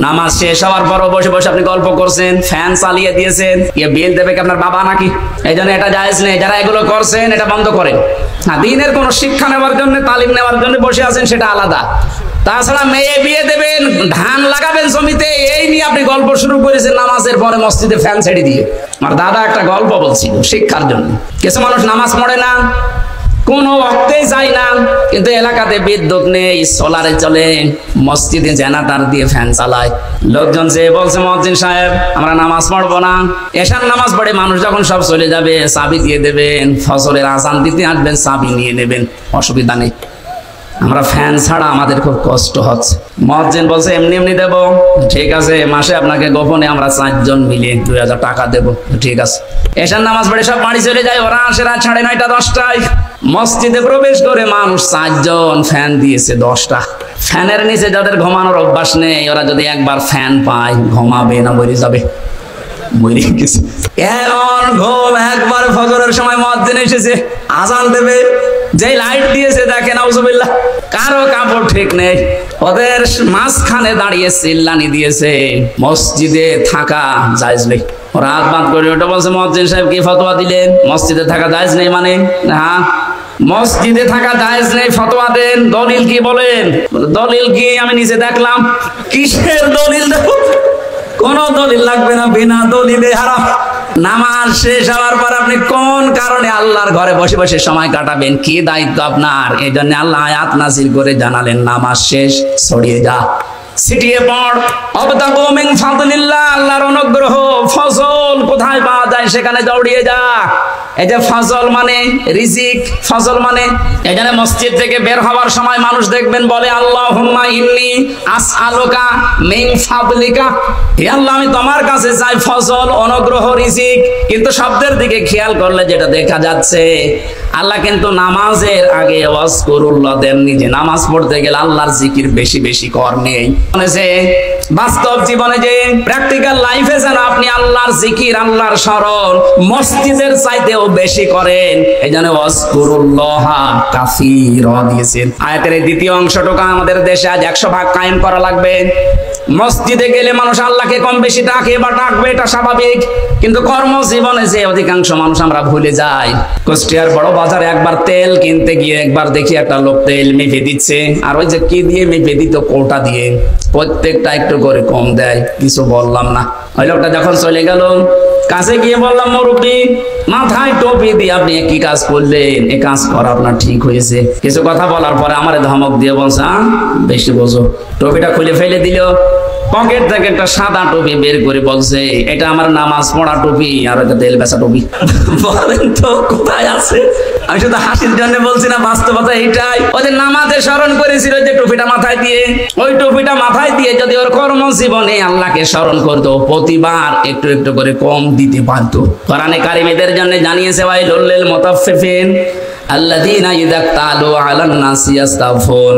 নামাজ শেষ হওয়ার পরও বসে বসে আপনি গল্প করছেন, ফ্যান চালিয়ে দিয়েছেন, বিল দেবে কি আপনার বাবা নাকি? এই জন্য এটা জায়েজ নেই। যারা এগুলো করছেন এটা বন্ধ করেন। দিনের কোন শিক্ষা নেওয়ার জন্য, তালিম নেওয়ার জন্য বসে আছেন সেটা আলাদা। তাছাড়া মেয়ে বিয়ে দেবেন, ধান লাগাবেন জমিতে, এই নিয়ে আপনি গল্প শুরু করেছেন নামাজের পরে মসজিদে ফ্যান ছেড়ে দিয়ে। আমার দাদা একটা গল্প বলছিল শিক্ষার জন্য। কিছু মানুষ নামাজ পড়ে না, কোন ওয়াক্তেই যায় না, কিন্তু এলাকাতে বিদ্যুৎ নেই, সোলারে চলে, মসজিদে জেনারেটর দিয়ে ফ্যান চালায়। লোকজন যে বলছে মুয়াজ্জিন সাহেব আমরা নামাজ পড়বো না, এশার নামাজ পড়ে মানুষ যখন সব চলে যাবে চাবি দিয়ে দেবেন, ফজরের আজান দিতে আসবেন চাবি নিয়ে নেবেন, অসুবিধা নেই, আমরা ফ্যান ছাড়া আমাদের খুব কষ্ট হচ্ছে। মুয়াজ্জিন বলছে এমনি এমনি দেবো, ঠিক আছে, মাসে আপনাকে গোপনে আমরা 4 জন মিলে 2000 টাকা দেবো, ঠিক আছে। এশার নামাজ পড়ে সব বাড়ি চলে যায়, ওরা আসে রাত 9:30 10টায়। মসজিদে প্রবেশ করে মানুষ 4 জন, ফ্যান দিয়েছে 10টা। ফ্যানের নিচে যাদের ঘুমানোর অভ্যাস নেই, ওরা যদি একবার ফ্যান পায় ঘুমাবে না মরে যাবে, মরে গেছে। এখন ঘুম একবার ফজরের সময় মুয়াজ্জিন এসেছে, আজান দেবে, যে লাইট দিয়েছে দেখেন নাউজুবিল্লাহ, কারো কাপড় ঠিক নেই, ওদের মাঝখানে দাঁড়িয়ে চিল্লানি দিয়েছে মসজিদে থাকা জায়েজ নেই। ওরা হাত বাঁধ করে ওটা বলছে মুয়াজ্জিন সাহেব কি ফতোয়া দিলেন, মসজিদে থাকা জায়েজ নেই মানে? হ্যাঁ, মসজিদে থাকা জায়েজ নেই, ফতোয়া দেন, দলিল কি বলেন? দলিল কি? আমি নিজে দেখলাম। কিসের দলিল দেব? কোন দলিল লাগবে না, বিনা দলিলে হারাম। নামাজ শেষ হওয়ার পর আপনি কোন কারণে আল্লাহর ঘরে বসে বসে সময় কাটাবেন, কি দায়িত্ব আপনার? এই জন্য আল্লাহ আয়াত নাযিল করে জানালেন নামাজ শেষ, ছড়িয়ে যা, ছিটিয়ে পড়, অবতাগু মিন ফাদলিল্লাহ, আল্লাহর অনুগ্রহ, ফজল কোথায় পাওয়া যায় সেখানে দৌড়িয়ে যা। এই যে ফজল মানে রিজিক, ফজল মানে এখানে মসজিদ থেকে বের হওয়ার সময় মানুষ দেখবেন বলে আল্লাহুম্মা ইন্নী আসআলুকা মিন ফাদলিকা, হে আল্লাহ আমি তোমার কাছে চাই ফজল, অনুগ্রহ, রিজিক। কিন্তু শব্দের দিকে খেয়াল করলে যেটা দেখা যাচ্ছে, আল্লাহ কিন্তু নামাজের আগে ওয়াজকুরুল্লাহ দেননি, যে নামাজ পড়তে গেলে আল্লাহর জিকির বেশি বেশি কর নেই। বাস্তব জীবনে যে প্র্যাকটিক্যাল লাইফে যেন আপনি আল্লাহর জিকির, আল্লাহর স্মরণ মসজিদের চাইতেও বেশি করেন, এই জন্য ওয়াজকুরুল্লাহ কাসীরা দিয়েছেন। আয়াতের এই দ্বিতীয় অংশটুকু আমাদের দেশে আজ 100% কায়েম করা লাগবে। মসজিদে গেলে মানুষ আল্লাহকে কম বেশি ডাকে বা ডাকবে, এটা স্বাভাবিক, কিন্তু কর্মজীবনে যে অধিকাংশ মানুষ আমরা ভুলে যাই। কুষ্টিয়ার বড় বাজারে একবার তেল কিনতে গিয়ে একবার দেখি একটা লোক তেল মেপে দিচ্ছে, আর ওই যে কি দিয়ে মেপে দিত, কোটা দিয়ে, প্রত্যেকটা একটু করে কম দেয়, কিছু বললাম না। ওই লোকটা যখন চলে গেল, কাছে গিয়ে বললাম মুরব্বি মাথায় টুপি দিয়ে আপনি কি কাজ করলেন, এ কাজ করা আপনার ঠিক হয়েছে? কিছু কথা বলার পরে আমার ধমক দিয়ে বলছে বেশি বোঝো। টুপিটা খুলে ফেলে দিল, পকেট থেকে একটা সাদা টুপি বের করে বলছে এটা আমার নামাজ পড়া টুপি, আর একটা তেল বেচা টুপি। বলেন তো কোথায় আছে? আমি শুধু হাসির জন্য বলছি না, বাস্তবতা এইটাই। ওদের নামাজে স্মরণ করেছিল যে টুপিটা মাথায় দিয়ে, ওই টুপিটা মাথায় দিয়ে যদি ওর কর্মজীবনে আল্লাহকে স্মরণ করতো, প্রতিবার একটু একটু করে কম দিতে পারতো। কোরআনে কারিমেদের জন্য জানিয়েছে ওয়াইলুল লিল মুতাফফিফিন আল্লাযীনা ইযা ক্তালু আলান নাসি ইস্তাগফুন